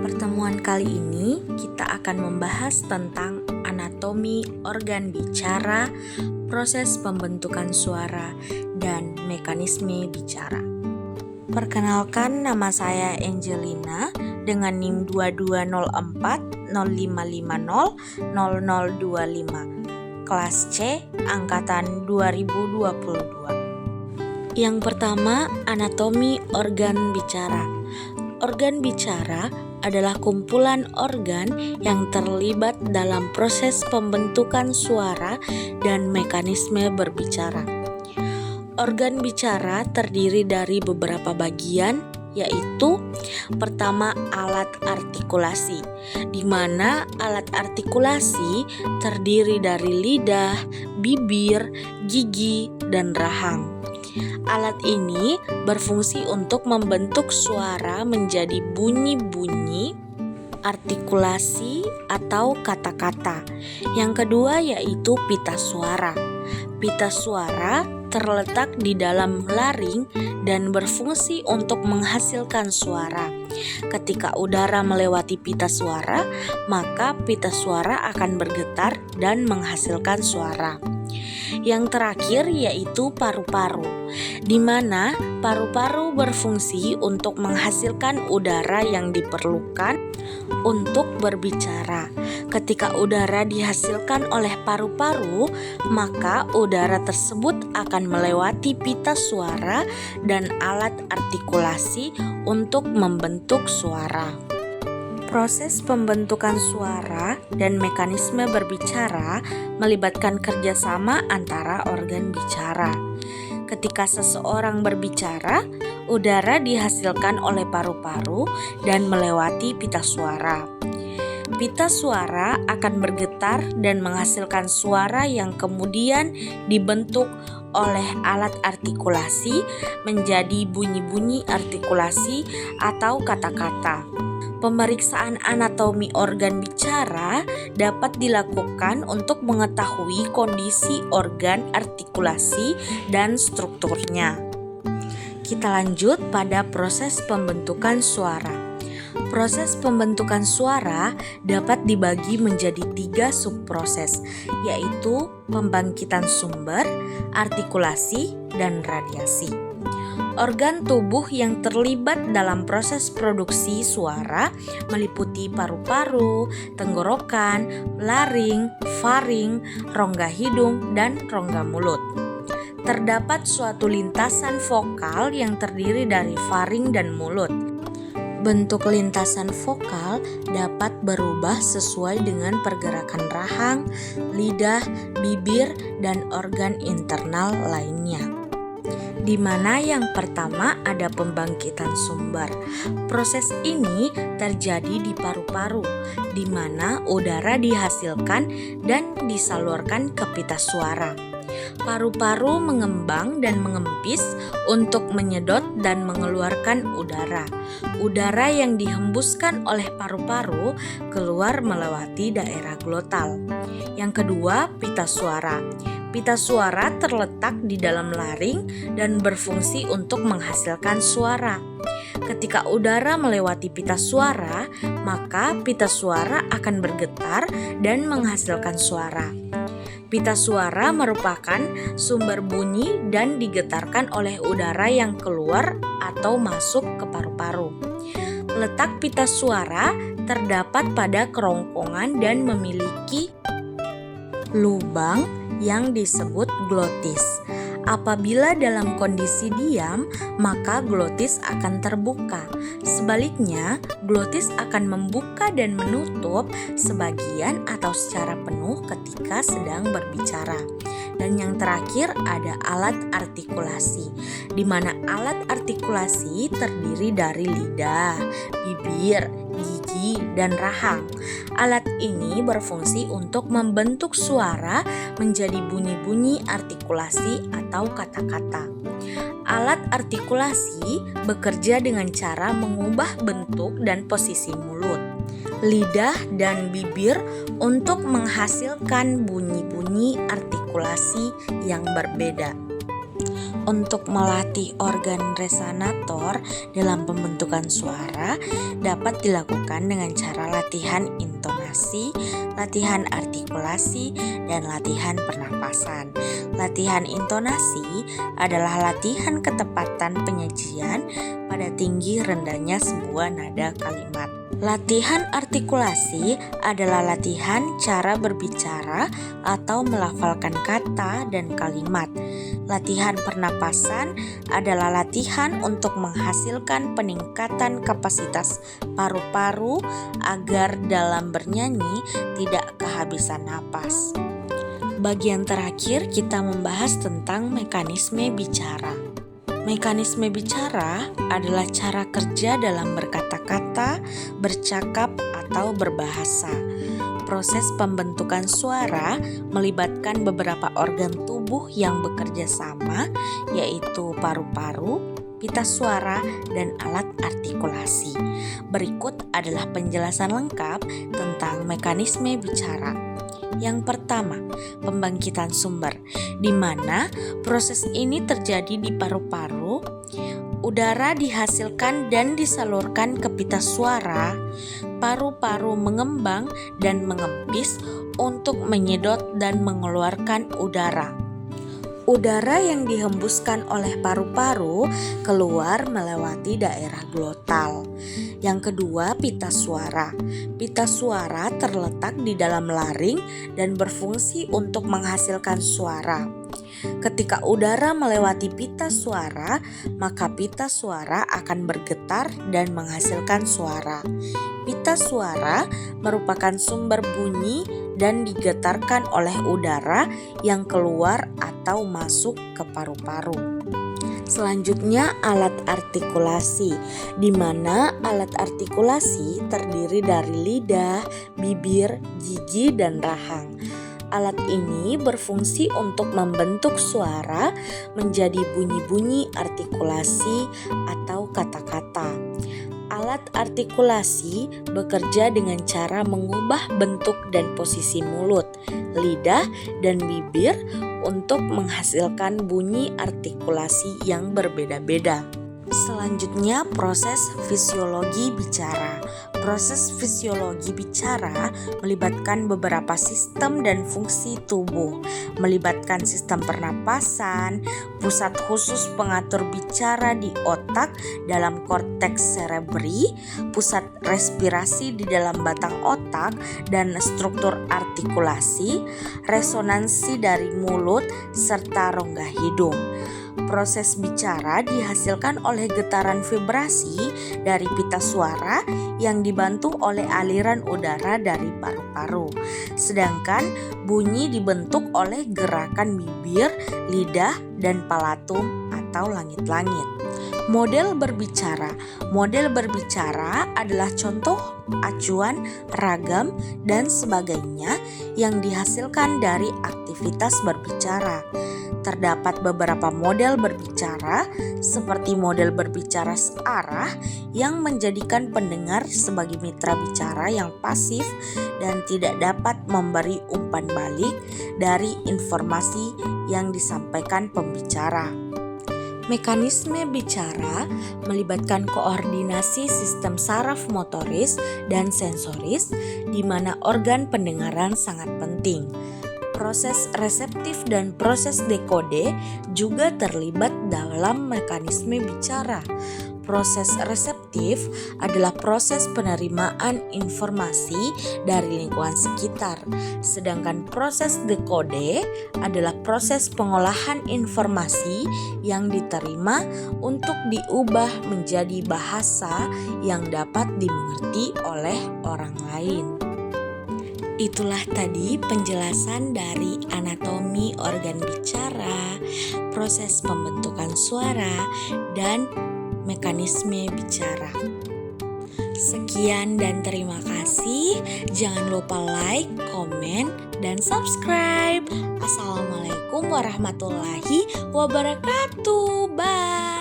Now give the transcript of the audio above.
Pertemuan kali ini kita akan membahas tentang anatomi organ bicara, proses pembentukan suara, dan mekanisme bicara. Perkenalkan, nama saya Angelina dengan NIM 2204 0550 0025, kelas C, angkatan 2022. Yang pertama, anatomi organ bicara. Organ bicara adalah kumpulan organ yang terlibat dalam proses pembentukan suara dan mekanisme berbicara. Organ bicara terdiri dari beberapa bagian, yaitu pertama alat artikulasi, di mana alat artikulasi terdiri dari lidah, bibir, gigi, dan rahang. Alat ini berfungsi untuk membentuk suara menjadi bunyi-bunyi, artikulasi, atau kata-kata. Yang kedua yaitu pita suara. Pita suara terletak di dalam laring dan berfungsi untuk menghasilkan suara. Ketika udara melewati pita suara, maka pita suara akan bergetar dan menghasilkan suara. Yang terakhir yaitu paru-paru, di mana paru-paru berfungsi untuk menghasilkan udara yang diperlukan untuk berbicara. Ketika udara dihasilkan oleh paru-paru, maka udara tersebut akan melewati pita suara dan alat artikulasi untuk membentuk suara. Proses pembentukan suara dan mekanisme berbicara melibatkan kerjasama antara organ bicara. Ketika seseorang berbicara, udara dihasilkan oleh paru-paru dan melewati pita suara. Pita suara akan bergetar dan menghasilkan suara yang kemudian dibentuk oleh alat artikulasi menjadi bunyi-bunyi artikulasi atau kata-kata. Pemeriksaan anatomi organ bicara dapat dilakukan untuk mengetahui kondisi organ artikulasi dan strukturnya. Kita lanjut pada proses pembentukan suara. Proses pembentukan suara dapat dibagi menjadi 3 subproses, yaitu pembangkitan sumber, artikulasi, dan radiasi. Organ tubuh yang terlibat dalam proses produksi suara meliputi paru-paru, tenggorokan, laring, faring, rongga hidung, dan rongga mulut. Terdapat suatu lintasan vokal yang terdiri dari faring dan mulut. Bentuk lintasan vokal dapat berubah sesuai dengan pergerakan rahang, lidah, bibir, dan organ internal lainnya. Di mana yang pertama ada pembangkitan sumber. Proses ini terjadi di paru-paru, di mana udara dihasilkan dan disalurkan ke pita suara. Paru-paru mengembang dan mengempis untuk menyedot dan mengeluarkan udara. Udara yang dihembuskan oleh paru-paru keluar melewati daerah glotal. Yang kedua, pita suara. Pita suara terletak di dalam laring dan berfungsi untuk menghasilkan suara. Ketika udara melewati pita suara, maka pita suara akan bergetar dan menghasilkan suara. Pita suara merupakan sumber bunyi dan digetarkan oleh udara yang keluar atau masuk ke paru-paru. Letak pita suara terdapat pada kerongkongan dan memiliki lubang yang disebut glotis. Apabila dalam kondisi diam, maka glotis akan terbuka. Sebaliknya, glotis akan membuka dan menutup sebagian atau secara penuh ketika sedang berbicara. Dan yang terakhir ada alat artikulasi, di mana alat artikulasi terdiri dari lidah, bibir, gigi, dan rahang. Alat ini berfungsi untuk membentuk suara menjadi bunyi-bunyi artikulasi atau kata-kata. Alat artikulasi bekerja dengan cara mengubah bentuk dan posisi mulut, lidah, dan bibir untuk menghasilkan bunyi-bunyi artikulasi yang berbeda. Untuk melatih organ resonator dalam pembentukan suara dapat dilakukan dengan cara latihan intonasi, latihan artikulasi, dan latihan pernapasan. Latihan intonasi adalah latihan ketepatan penyajian pada tinggi rendahnya sebuah nada kalimat. Latihan artikulasi adalah latihan cara berbicara atau melafalkan kata dan kalimat. Latihan pernapasan adalah latihan untuk menghasilkan peningkatan kapasitas paru-paru agar dalam bernyanyi tidak kehabisan napas. Bagian terakhir kita membahas tentang mekanisme bicara. Mekanisme bicara adalah cara kerja dalam berkata-kata, bercakap, atau berbahasa. Proses pembentukan suara melibatkan beberapa organ tubuh yang bekerja sama, yaitu paru-paru, pita suara, dan alat artikulasi. Berikut adalah penjelasan lengkap tentang mekanisme bicara. Yang pertama, pembangkitan sumber, di mana proses ini terjadi di paru-paru. Udara dihasilkan dan disalurkan ke pita suara. Paru-paru mengembang dan mengempis untuk menyedot dan mengeluarkan udara. Udara yang dihembuskan oleh paru-paru keluar melewati daerah glotal. Yang kedua, pita suara. Pita suara terletak di dalam laring dan berfungsi untuk menghasilkan suara. Ketika udara melewati pita suara, maka pita suara akan bergetar dan menghasilkan suara. Pita suara merupakan sumber bunyi dan digetarkan oleh udara yang keluar atau masuk ke paru-paru. Selanjutnya, alat artikulasi, di mana alat artikulasi terdiri dari lidah, bibir, gigi, dan rahang. Alat ini berfungsi untuk membentuk suara menjadi bunyi-bunyi artikulasi atau kata-kata. Alat artikulasi bekerja dengan cara mengubah bentuk dan posisi mulut, lidah, dan bibir untuk menghasilkan bunyi artikulasi yang berbeda-beda. Selanjutnya, proses fisiologi bicara. Proses fisiologi bicara melibatkan beberapa sistem dan fungsi tubuh, melibatkan sistem pernapasan, pusat khusus pengatur bicara di otak dalam korteks cerebri, pusat respirasi di dalam batang otak, dan struktur artikulasi, resonansi dari mulut, serta rongga hidung. Proses bicara dihasilkan oleh getaran vibrasi dari pita suara yang dibantu oleh aliran udara dari paru-paru. Sedangkan bunyi dibentuk oleh gerakan bibir, lidah, dan palatum atau langit-langit. Model berbicara. Model berbicara adalah contoh, acuan, ragam, dan sebagainya yang dihasilkan dari aktivitas berbicara. Terdapat beberapa model berbicara, seperti model berbicara searah yang menjadikan pendengar sebagai mitra bicara yang pasif dan tidak dapat memberi umpan balik dari informasi yang disampaikan pembicara. Mekanisme bicara melibatkan koordinasi sistem saraf motoris dan sensoris, di mana organ pendengaran sangat penting. Proses reseptif dan proses dekode juga terlibat dalam mekanisme bicara. Proses reseptif adalah proses penerimaan informasi dari lingkungan sekitar, sedangkan proses dekode adalah proses pengolahan informasi yang diterima untuk diubah menjadi bahasa yang dapat dimengerti oleh orang lain. Itulah tadi penjelasan dari anatomi organ bicara, proses pembentukan suara, dan mekanisme bicara. Sekian dan terima kasih. Jangan lupa like, komen, dan subscribe. Assalamualaikum warahmatullahi wabarakatuh. Bye.